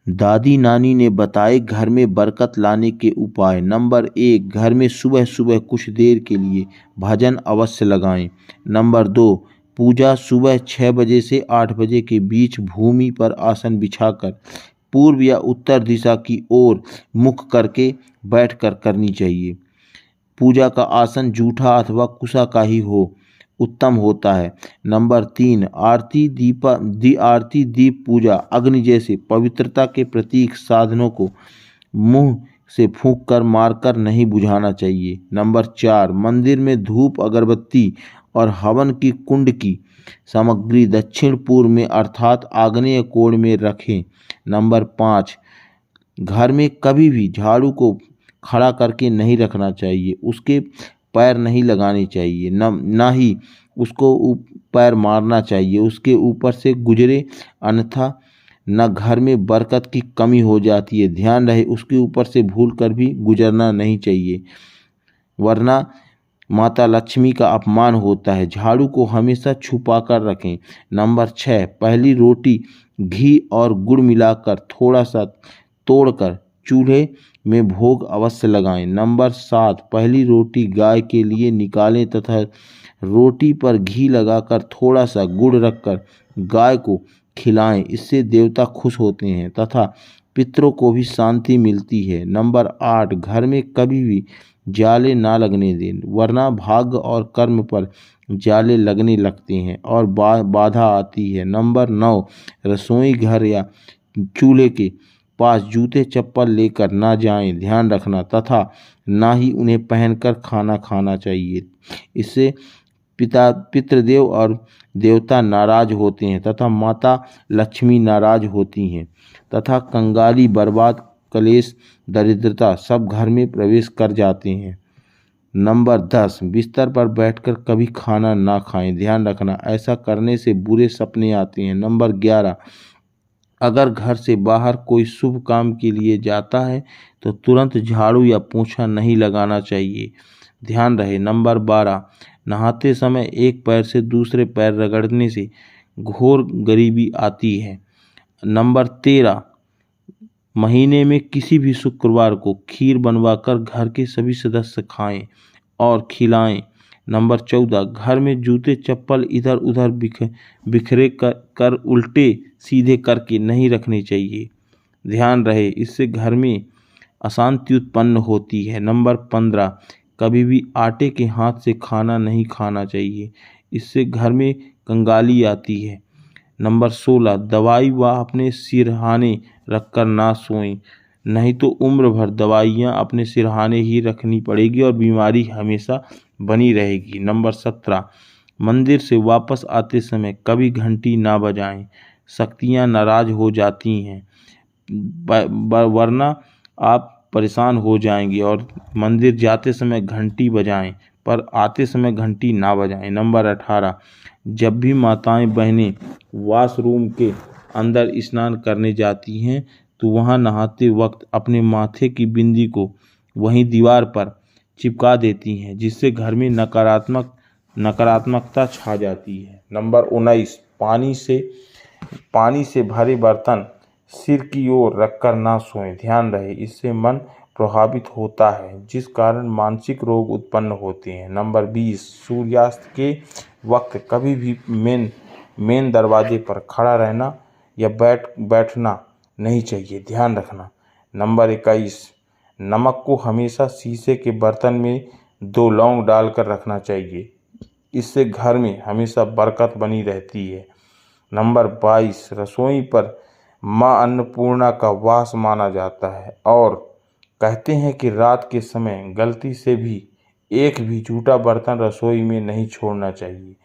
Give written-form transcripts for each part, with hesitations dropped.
दादी नानी ने बताए घर में बरकत लाने के उपाय। नंबर 1, घर में सुबह सुबह कुछ देर के लिए भजन अवश्य लगाएं। नंबर 2, पूजा सुबह 6 बजे से 8 बजे के बीच भूमि पर आसन बिछाकर पूर्व या उत्तर दिशा की ओर मुख करके बैठकर करनी चाहिए। पूजा का आसन जूठा अथवा कुशा का ही हो उत्तम होता है। नंबर 3, आरती दीप पूजा अग्नि जैसे पवित्रता के प्रतीक साधनों को मुंह से फूंक कर मारकर नहीं बुझाना चाहिए। नंबर 4, मंदिर में धूप अगरबत्ती और हवन की कुंड की सामग्री दक्षिण पूर्व में अर्थात आग्नेय कोण में रखें। नंबर 5, घर में कभी भी झाड़ू को खड़ा करके नहीं रखना चाहिए, उसके पैर नहीं लगाने चाहिए, ना ही उसको पैर मारना चाहिए, उसके ऊपर से गुजरे, अन्यथा न घर में बरकत की कमी हो जाती है। ध्यान रहे उसके ऊपर से भूल कर भी गुजरना नहीं चाहिए, वरना माता लक्ष्मी का अपमान होता है। झाड़ू को हमेशा छुपा कर रखें। नंबर 6, पहली रोटी घी और गुड़ मिलाकर थोड़ा सा तोड़कर चूल्हे में भोग अवश्य लगाएं। नंबर 7, पहली रोटी गाय के लिए निकालें तथा रोटी पर घी लगाकर थोड़ा सा गुड़ रखकर गाय को खिलाएं। इससे देवता खुश होते हैं तथा पितरों को भी शांति मिलती है। नंबर 8, घर में कभी भी जाले ना लगने दें, वरना भाग्य और कर्म पर जाले लगने लगते हैं और बाधा आती है। नंबर 9, रसोई घर या चूल्हे के पास जूते चप्पल लेकर ना जाएं, ध्यान रखना, तथा ना ही उन्हें पहनकर खाना खाना चाहिए। इससे पितृदेव और देवता नाराज होते हैं तथा माता लक्ष्मी नाराज होती हैं तथा कंगाली, बर्बाद, कलेश, दरिद्रता सब घर में प्रवेश कर जाते हैं। नंबर 10, बिस्तर पर बैठकर कभी खाना ना खाएं, ध्यान रखना, ऐसा करने से बुरे सपने आते हैं। नंबर 11, अगर घर से बाहर कोई शुभ काम के लिए जाता है तो तुरंत झाड़ू या पोंछा नहीं लगाना चाहिए, ध्यान रहे। नंबर 12, नहाते समय एक पैर से दूसरे पैर रगड़ने से घोर गरीबी आती है। नंबर 13, महीने में किसी भी शुक्रवार को खीर बनवाकर घर के सभी सदस्य खाएं और खिलाएं। नंबर 14, घर में जूते चप्पल इधर उधर बिखरे कर उल्टे सीधे करके नहीं रखने चाहिए, ध्यान रहे, इससे घर में अशांति उत्पन्न होती है। नंबर 15, कभी भी आटे के हाथ से खाना नहीं खाना चाहिए, इससे घर में कंगाली आती है। नंबर 16, दवाई व अपने सिरहाने रखकर ना सोएं, नहीं तो उम्र भर दवाइयाँ अपने सिरहाने ही रखनी पड़ेगी और बीमारी हमेशा बनी रहेगी। नंबर 17, मंदिर से वापस आते समय कभी घंटी ना बजाएं, शक्तियाँ नाराज हो जाती हैं, वरना आप परेशान हो जाएंगे। और मंदिर जाते समय घंटी बजाएं पर आते समय घंटी ना बजाएं। नंबर 18, जब भी माताएं बहनें वॉशरूम के अंदर स्नान करने जाती हैं तो वहां नहाते वक्त अपने माथे की बिंदी को वहीं दीवार पर चिपका देती हैं, जिससे घर में नकारात्मकता छा जाती है। नंबर 19, पानी से भरे बर्तन सिर की ओर रखकर ना सोएं, ध्यान रहे, इससे मन प्रभावित होता है जिस कारण मानसिक रोग उत्पन्न होते हैं। नंबर 20, सूर्यास्त के वक्त कभी भी मेन दरवाजे पर खड़ा रहना या बैठना नहीं चाहिए, ध्यान रखना। नंबर 21, नमक को हमेशा शीशे के बर्तन में 2 लौंग डालकर रखना चाहिए, इससे घर में हमेशा बरकत बनी रहती है। नंबर 22, रसोई पर माँ अन्नपूर्णा का वास माना जाता है और कहते हैं कि रात के समय गलती से भी एक भी झूठा बर्तन रसोई में नहीं छोड़ना चाहिए।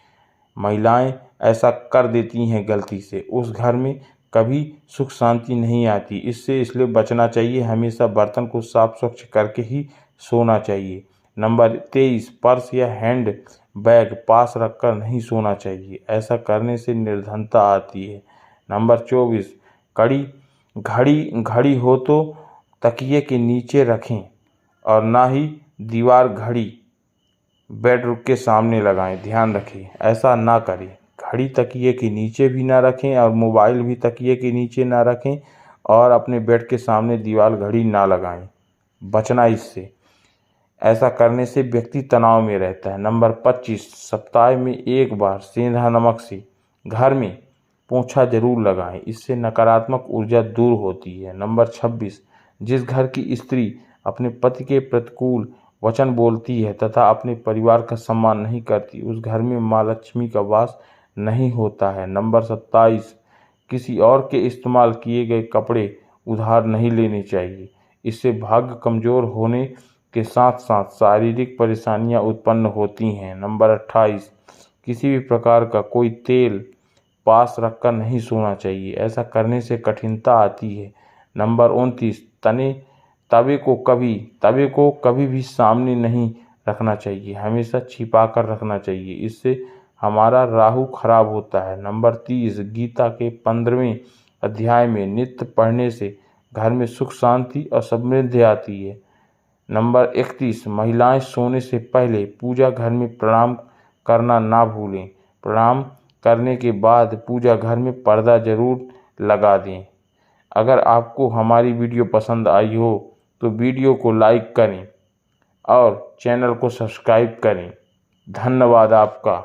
महिलाएं ऐसा कर देती हैं गलती से, उस घर में कभी सुख शांति नहीं आती, इसलिए बचना चाहिए, हमेशा बर्तन को साफ स्वच्छ करके ही सोना चाहिए। नंबर 23, पर्स या हैंड बैग पास रखकर नहीं सोना चाहिए, ऐसा करने से निर्धनता आती है। नंबर 24, घड़ी हो तो तकिए के नीचे रखें और ना ही दीवार घड़ी बेडरूम के सामने लगाएं, ध्यान रखें, ऐसा ना करें। घड़ी तकिए के नीचे भी ना रखें और मोबाइल भी तकिए के नीचे ना रखें और अपने बेड के सामने दीवार घड़ी ना लगाएं, बचना इससे। ऐसा करने से व्यक्ति तनाव में रहता है। नंबर 25, सप्ताह में एक बार सेंधा नमक से घर में पोंछा जरूर लगाएं, इससे नकारात्मक ऊर्जा दूर होती है। नंबर 26, जिस घर की स्त्री अपने पति के प्रतिकूल वचन बोलती है तथा अपने परिवार का सम्मान नहीं करती, उस घर में माँ लक्ष्मी का वास नहीं होता है। नंबर 27, किसी और के इस्तेमाल किए गए कपड़े उधार नहीं लेने चाहिए, इससे भाग्य कमजोर होने के साथ साथ शारीरिक परेशानियां उत्पन्न होती हैं। नंबर 28, किसी भी प्रकार का कोई तेल पास रखकर नहीं सोना चाहिए, ऐसा करने से कठिनता आती है। नंबर 29, तवे को कभी भी सामने नहीं रखना चाहिए, हमेशा छिपा कर रखना चाहिए, इससे हमारा राहु खराब होता है। नंबर 30, गीता के 15वें अध्याय में नित्य पढ़ने से घर में सुख शांति और समृद्धि आती है। नंबर 31, महिलाएं सोने से पहले पूजा घर में प्रणाम करना ना भूलें। प्रणाम करने के बाद पूजा घर में पर्दा जरूर लगा दें। अगर आपको हमारी वीडियो पसंद आई हो तो वीडियो को लाइक करें और चैनल को सब्सक्राइब करें। धन्यवाद आपका।